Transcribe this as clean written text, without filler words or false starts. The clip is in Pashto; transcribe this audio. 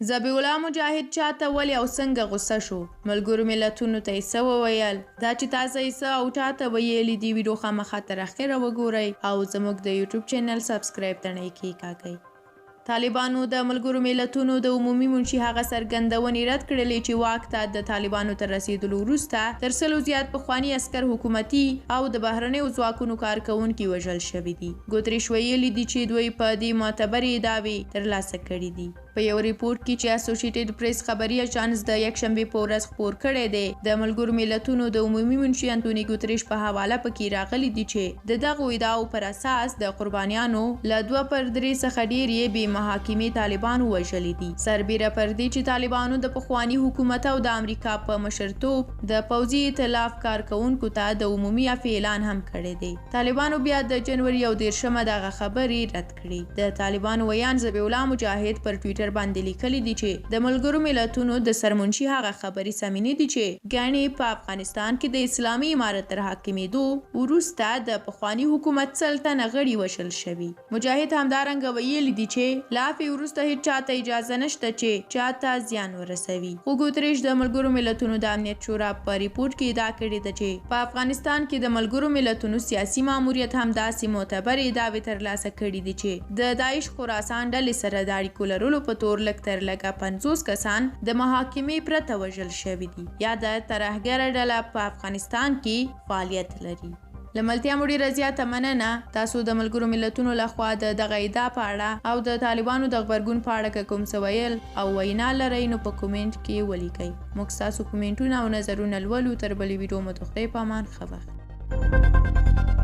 ذبیح الله مجاهد چاته ولې او څنګه غوسه شو؟ ملګرو ملتونو ته یې څه وویل؟ دا چې تاسو یې څه او چاته ویلي دي ویډیو خامخا تر اخره وګورئ او زموږ د یوټیوب چینل سبسکرایب تڼۍ کېکاږئ. طالبانو د ملګرو ملتونو د عمومي منشي هغه څرګندونې رد کړلې چې واک ته د طالبانو تر رسیدلو وروسته تر 100 زیات پخواني عسکر حکومتي او د بهرنیو ځواکونو کارکوونکي وژل شوي دي. ګوتریش ویلي دي چې دوی په دې معتبرې دعوې ترلاسه کړي دي. په یو ریپورت کې چې اسوسییټډ پریس خبري اژانس د یکشنبې په ورځ خپور کړی دی، د ملګرو ملتونو د عمومي منشي انټوني ګوتریش په حواله پکې راغلي دي چې د دغو ادعاو پر اساس د قربانیانو له 2 پر 3 څخه ډېر یې بې محاکمې طالبانو وژلي دي. سربیره پر دې چې طالبانو د پخواني حکومت او د امریکا په مشرتوب د پوځي ائتلاف کارکوونکو ته د عمومي عفو اعلان هم کړی دی. طالبانو بیا د جنوري 19 دغه خبرې رد کړې. د طالبانو ویان ذبیح الله مجاهد پر ټویټر باندې لیکلي دي چې د ملګرو ملتونو د سرمنشي هغه خبري سمینې دي چې ګڼې په افغانستان کې د اسلامي امارت تر حاکمېدو وروسته د پخواني حکومت سلطنه غړي وشل شوي. مجاهد همدارنګه ویلي دي چې لا فی وروسته هیڅ چاته اجازه نشته چې چاته زیان ورسوي. خو ګوتریش د ملګرو ملتونو د امنیت شورا په ریپورت کې ادعا کړې ده چې په افغانستان کې د ملګرو ملتونو سیاسي ماموریت هم داسې معتبرې دعوې ترلاسه کړي دي چې د داعش خراسان ډلې سره د اړیکو لرلو په تور لږ تر لږه 50 کسان د محاکمې پرته وژل شوي دي یا د ترهګره ډله په افغانستان کې فعالیت لري. له ملتیا ډېره زیاته مننه. تاسو د ملګرو ملتونو لخوا د دغه ادعا په اړه او د طالبانو د غبرګون په اړه که کوم څه ویل او وینا لرئ نو په کومنټ کې ولیکئ. موږ ستاسو کومنټونه او نظرونه لولو. تر بلې ویډیو مو ته خدای په امان. ښه وخت.